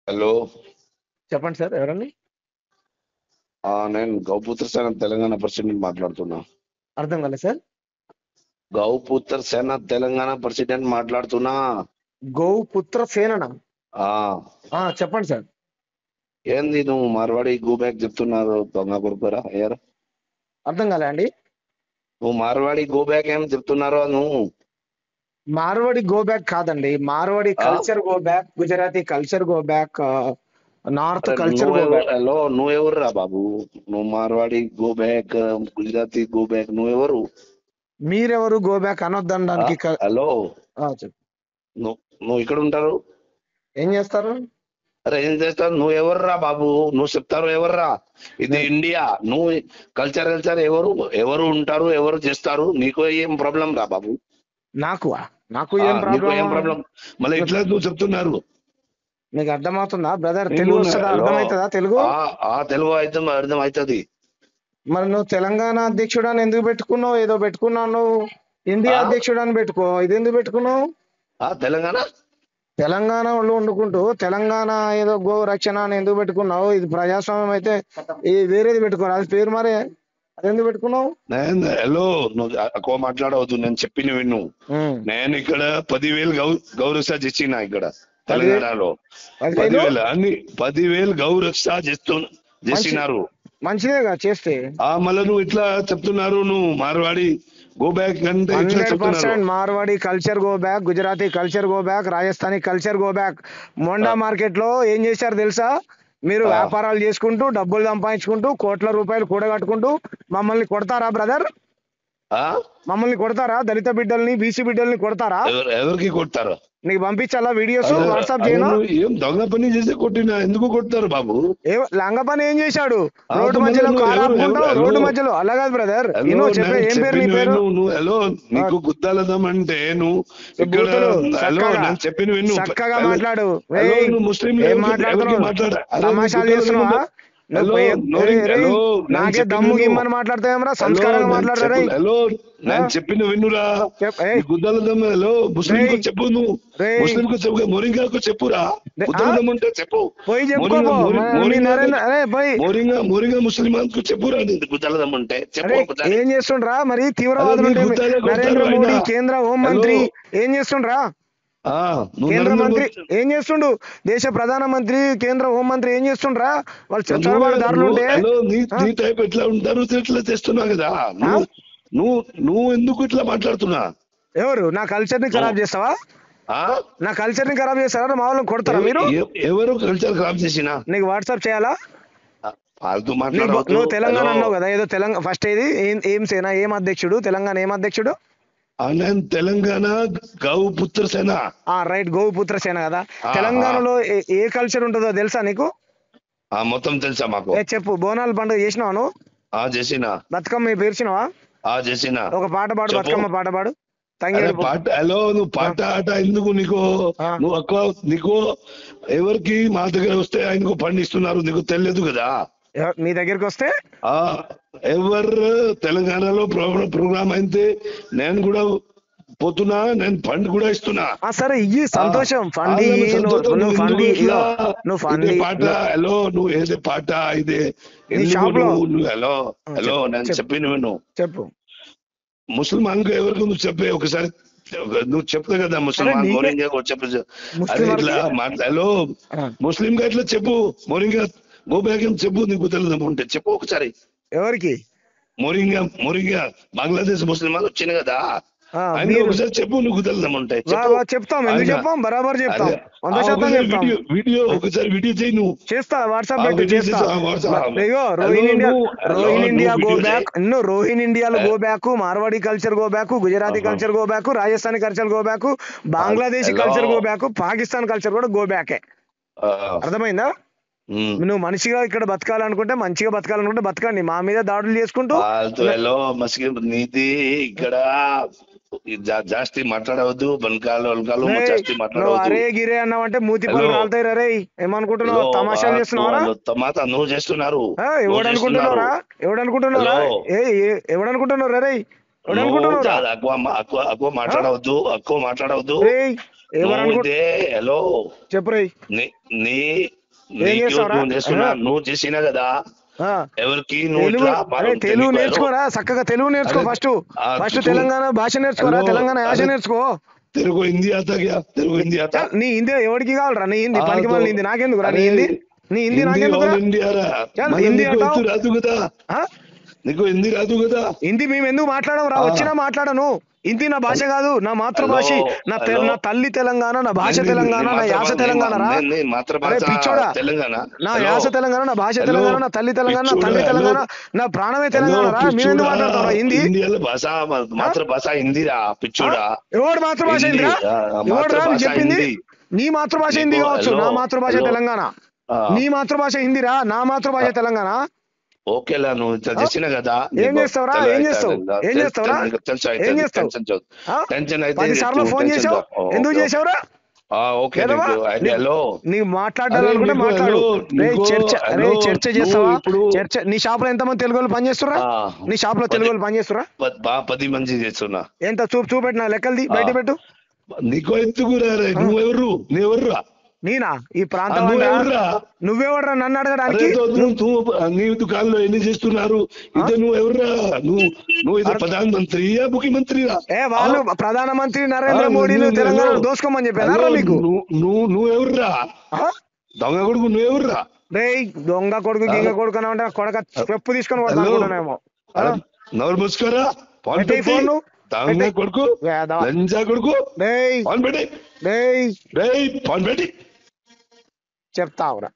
Hello. చెప్పండి sir, ఎవరండి? నేను గౌపుత్ర సేన తెలంగాణ ప్రెసిడెంట్ మాట్లాడుతున్నా. అర్థం కాలేదు సార్. గౌపుత్ర సేన తెలంగాణ ప్రెసిడెంట్ మాట్లాడుతున్నా. గౌపుత్ర సేననా? ఆ చెప్పండి సార్. ఏంది నువ్వు మార్వాడి గో బ్యాక్ చెప్తున్నారు? దొంగ కొడుకురా అయ్యారు. అర్థం కాలే అండి. నువ్వు మార్వాడి గో బ్యాక్ ఏం చెప్తున్నారో నువ్వు. మార్వాడి గో బ్యాక్ కాదండి, మార్వాడి ఆ? Culture go back, Gujarati culture go back, north అరే కల్చర్ గో నువ్వెవరు? బ్యాక్. హలో, నువ్వెవరు రా బాబు? నువ్వు Marwadi go back, Gujarati go back, నువ్వెవరు? మీరెవరు గో బ్యాక్ అనొద్దనడానికి? హలో, చెప్పు. నువ్వు నువ్వు ఇక్కడ ఉంటారు. ఏం చేస్తారు? అరే ఏం చేస్తావు? నువ్వు ఎవర్రా బాబు? నువ్వు చెప్తారు ఎవర్రా? ఇది ఇండియా. నువ్వు కల్చర్ ఎవరు ఎవరు ఉంటారు, ఎవరు చేస్తారు? నీకు ఏం ప్రాబ్లం రా బాబు? నాకు నాకు ఏం నీకు ఏం ప్రాబ్లం? ప్రాబ్లం? మళ్ళీ ఇట్లా నువ్వు చెప్తున్నారు. నీకు అర్థమవుతుందా బ్రదర్? తెలుగు వస్తుందా? అర్థమవుతుందా తెలుగు? తెలుగు అయితే అర్థం అవుతుంది. మరి నువ్వు తెలంగాణ అధ్యక్షుడు అని ఎందుకు పెట్టుకున్నావు? ఏదో పెట్టుకున్నావు నువ్వు. ఇండియా అధ్యక్షుడు అని పెట్టుకో. ఇది ఎందుకు పెట్టుకున్నావు? తెలంగాణ తెలంగాణ వాళ్ళు వండుకుంటూ తెలంగాణ ఏదో గో రక్షణ అని ఎందుకు పెట్టుకున్నావు? ఇది ప్రజాస్వామ్యం అయితే ఇది వేరేది పెట్టుకోరు, అది పేరు మరే. అది ఎందుకు పెట్టుకున్నావు? హలో, నువ్వు ఎక్కువ మాట్లాడవద్దు. నేను చెప్పిన విను. నేను ఇక్కడ 10,000 గౌరక్ష చేసిన ఇక్కడ తెలంగాణలో. 10,000 అన్ని 10,000 గౌరక్ష చేసినారు. మంచిదేగా చేస్తే. మళ్ళీ నువ్వు ఇట్లా చెప్తున్నారు. నువ్వు మార్వాడి గో బ్యాక్ అంటే ఇట్లా 100% చెప్తున్నారు. Marwadi culture go back, Gujarati culture go back, Rajasthani culture go back. Monda market లో ఏం చేశారు తెలుసా? మీరు వ్యాపారాలు చేసుకుంటూ డబ్బులు సంపాదించుకుంటూ కోట్ల రూపాయలు కూడగట్టుకుంటూ మమ్మల్ని కొడతారా బ్రదర్? మమ్మల్ని కొడతారా? దళిత బిడ్డల్ని, బీసీ బిడ్డల్ని కొడతారా? ఎవరికి కొడతారు? నీకు పంపించాలా వీడియోస్? వాట్సాప్ చేయనా? ఏం దొంగ పని చేసి కొట్టినా ఎందుకు కొడతారు బాబు? లంగ పని ఏం చేశాడు? రోడ్డు మధ్యలో కారు ఆపుకుంటావు, రోడ్డు మధ్యలో. అలా కాదు బ్రదర్. చెప్పే ఏం పేరు నీ పేరు? హలో, నీకు గుద్దాలదాం అంటే నువ్వు ఇక్కడ నేను చెప్పిన విను. చక్కగా మాట్లాడు. ముస్లిం ఏం మాట్లాడుతున్నావు? తమాషాలు చేస్తున్నావా? నాకే దమ్ము గిమ్మని మాట్లాడతావేమరా? సంస్కారంగా మాట్లాడరా? హలో, నేను చెప్పిన విన్నురా. గుద్దాలదమ్మ హలో, ముస్లిం చెప్పు. నువ్వు ముస్లిం చెప్పు, మోరింగాకు చెప్పురా. గుద్దాలదమ్మ అంటే చెప్పు. మోరింగా ముస్లిం చెప్పురా. గుద్దాలదమ్మ అంటే చెప్పు. ఏం చేస్తుండ్రా మరి? తీవ్రవాదులు నరేంద్ర మోడీ కేంద్ర హోంమంత్రి ఏం చేస్తుండ్రా? కేంద్ర మంత్రి ఏం చేస్తుండు? దేశ ప్రధానమంత్రి, కేంద్ర హోంమంత్రి ఏం చేస్తుండ్రా? వాళ్ళు చొరబాటుదారులు ఉంటే ఎట్లా ఉంటారు? ఇట్లా చేస్తున్నావు కదా నువ్వు ఎందుకు ఇట్లా మాట్లాడుతున్నా? ఎవరు నా కల్చర్ ని ఖరాబ్ చేస్తావా? నా కల్చర్ ని ఖరాబ్ చేస్తారా? మా వాళ్ళని కొడతారా మీరు? ఎవరు కల్చర్ ఖరాబ్ చేసినా? నీకు వాట్సాప్ చేయాలా? నువ్వు తెలంగాణ అన్నావు కదా, ఏదో తెలంగాణ ఫస్ట్ ఏది ఏం సేన, ఏం అధ్యక్షుడు? తెలంగాణ ఏం అధ్యక్షుడు? తెలంగాణ గౌపుత్ర సేన. రైట్, గౌపుత్ర సేన కదా. తెలంగాణలో ఏ కల్చర్ ఉంటుందో తెలుసా నీకు? మొత్తం తెలుసా మాకు. చెప్పు. బోనాల పండుగ చేసినావా నువ్వు? చేసినా. బతుకమ్మ పేర్చినావా? చేసినా. ఒక పాట పాడు, బతుకమ్మ పాట పాడు. పాట హలో, నువ్వు పాట ఆట ఎందుకు నీకు? నువ్వు ఎక్కువ నీకు ఎవరికి మా దగ్గర వస్తే ఆయనకు పండిస్తున్నారు, నీకు తెలియదు కదా. మీ దగ్గరికి వస్తే ఎవరు తెలంగాణలో ప్రోగ్రామ్ అయితే నేను కూడా పోతున్నా, నేను ఫండ్ కూడా ఇస్తున్నా. సరే ఇయ్యి, సంతోషం. ఫండ్ పాట హలో, నువ్వు ఏదే పాట ఇదే హలో హలో నేను చెప్పిన చెప్పు. ముసల్మాన్ ఎవరికి నువ్వు చెప్పే ఒకసారి నువ్వు చెప్తావు కదా ముసల్మాన్ మోరింగా చెప్పు. అదే ఇట్లా హలో ముస్లిం గా ఇట్లా చెప్పు. మోరింగా గో బ్యాక్ అని చెప్పు. నీకు తెలియదు ఉంటే చెప్పు ఒకసారి. ఎవరికి? మోరింగా బంగ్లాదేశ్ ముస్లిం వచ్చింది కదా, ఆయన ఒకసారి చెప్పు. నువ్వు తెలియదామంటే చెప్తాం. ఎందుకు చెప్పాం? బరాబర్ చెప్తాం. వీడియో ఒకసారి వీడియో చేయి. నువ్వు చేస్తా, వాట్సాప్ రోహిన్ ఇండియా గో బ్యాక్, రోహిన్ ఇండియాలో go back, Marwadi culture go back, Gujarati culture go back, Rajasthani culture go back, Bangladeshi culture go back, Pakistan culture కూడా గో బ్యాకే. అర్థమైందా? నువ్వు మనిషిగా ఇక్కడ బతకాలనుకుంటే, మంచిగా బతకాలనుకుంటే బతకండి. మా మీద దాడులు చేసుకుంటూ నీతి ఇక్కడ జాస్తి మాట్లాడవద్దు. బనకాలు జాస్తి మాట్లాడవద్దు. అరే గిరే అన్నావంటే మూతి పనులు రాలుతాయి. రే ఏమనుకుంటున్నావు? తమాషాలు చేస్తున్నావా? నువ్వు చేస్తున్నారు. ఎవడనుకుంటున్నావురా? ఎవడనుకుంటున్నావు రే? ఎక్కువ మాట్లాడవద్దు. ఎవరు అనుకుంటే హలో చెప్పు రే. నీ నీ ఏం చేస్తావురా? నువ్వు చేస్తున్నా, నువ్వు చేసినా కదా ఎవరికి నువ్వు తెలుగు, ఇట్లా అరే తెలుగు నేర్చుకోరా, చక్కగా తెలుగు నేర్చుకో. ఫస్ట్ ఫస్ట్ తెలంగాణ భాష నేర్చుకోరా, తెలంగాణ యాస నేర్చుకో. తెలుగు హిందీ ఆతా క్యా? తెలుగు హిందీ ఆతా? నీ హిందీ ఎవరికి కావాలరా? నీ హిందీ పనికి మళ్ళీ హిందీ నాకెందుకురా? నీ హిందీ నాకెందుకురా? హిందీ అంటావు, రాదు కదా నీకు, హిందీ రాదు కదా. హిందీ మేము ఎందుకు మాట్లాడము రా? వచ్చినా మాట్లాడను. హిందీ నా భాష కాదు, నా మాతృభాష. నా తల్లి తెలంగాణ, నా భాష తెలంగాణ, నా యాస తెలంగాణ రా. అరే పిచ్చోడా, నా యాస తెలంగాణ, నా భాష తెలంగాణ, నా తల్లి తెలంగాణ, నా తండ్రి తెలంగాణ, నా ప్రాణమే తెలంగాణ రా. మేము ఎందుకు మాట్లాడతాం హిందీ? మాతృభాష హిందీ రా పిచ్చోడా. ఎవడు మాతృభాష హిందీరా? ఎవడు రా చెప్పింది? నీ మాతృభాష హిందీ కావచ్చు, నా మాతృభాష తెలంగాణ. నీ మాతృభాష హిందీరా, నా మాతృభాష తెలంగాణ. ఓకేలా, నువ్వు చేసిన కదా. ఏం చేస్తావురా? ఏం చేస్తావు? ఏం చేస్తావురా? ఏం చేస్తావు? టెన్షన్ అయితే 10 సార్లు ఫోన్ చేసావు, ఎందుకు చేసావురా? నీకు మాట్లాడాలనుకుంటే మాట్లాడు. చర్చ చేస్తావా? చర్చ. నీ షాప్ లో ఎంతమంది తెలుగు వాళ్ళు పనిచేస్తురా? నీ షాప్ లో తెలుగు వాళ్ళు పనిచేస్తురా? 10 మంది చేస్తున్నా. ఎంత చూపెట్టిన లెక్కలది బయట పెట్టు. నీకు ఎందుకు నువ్వెవరు? నువ్వెవర్రా? నేనా ఈ ప్రాంతం? నువ్వెవడరా నన్ను అడగడానికి? నీ దుకాణంలో ఎన్ని చేస్తున్నారు? ఇదే నువ్వెవర్రా? నువ్వు ఇది ప్రధానమంత్రియా ముఖ్యమంత్రిరా? వాళ్ళు ప్రధానమంత్రి నరేంద్ర మోడీని తెలంగాణ దోసుకోమని చెప్పారా మీకు? నువ్వెవర్రా? దొంగ కొడుకు నువ్వెవర్రా? రే దొంగ కొడుకు గింగ కొడుకు అని అంటే కొడక చెప్పు తీసుకొని కొడతానేమో. నోరు మూసుకోరా. ఫోన్ దొంగ కొడుకు, లంజా కొడుకు, ఫోన్ పెట్టి, ఫోన్ పెట్టి చెప్తావురా.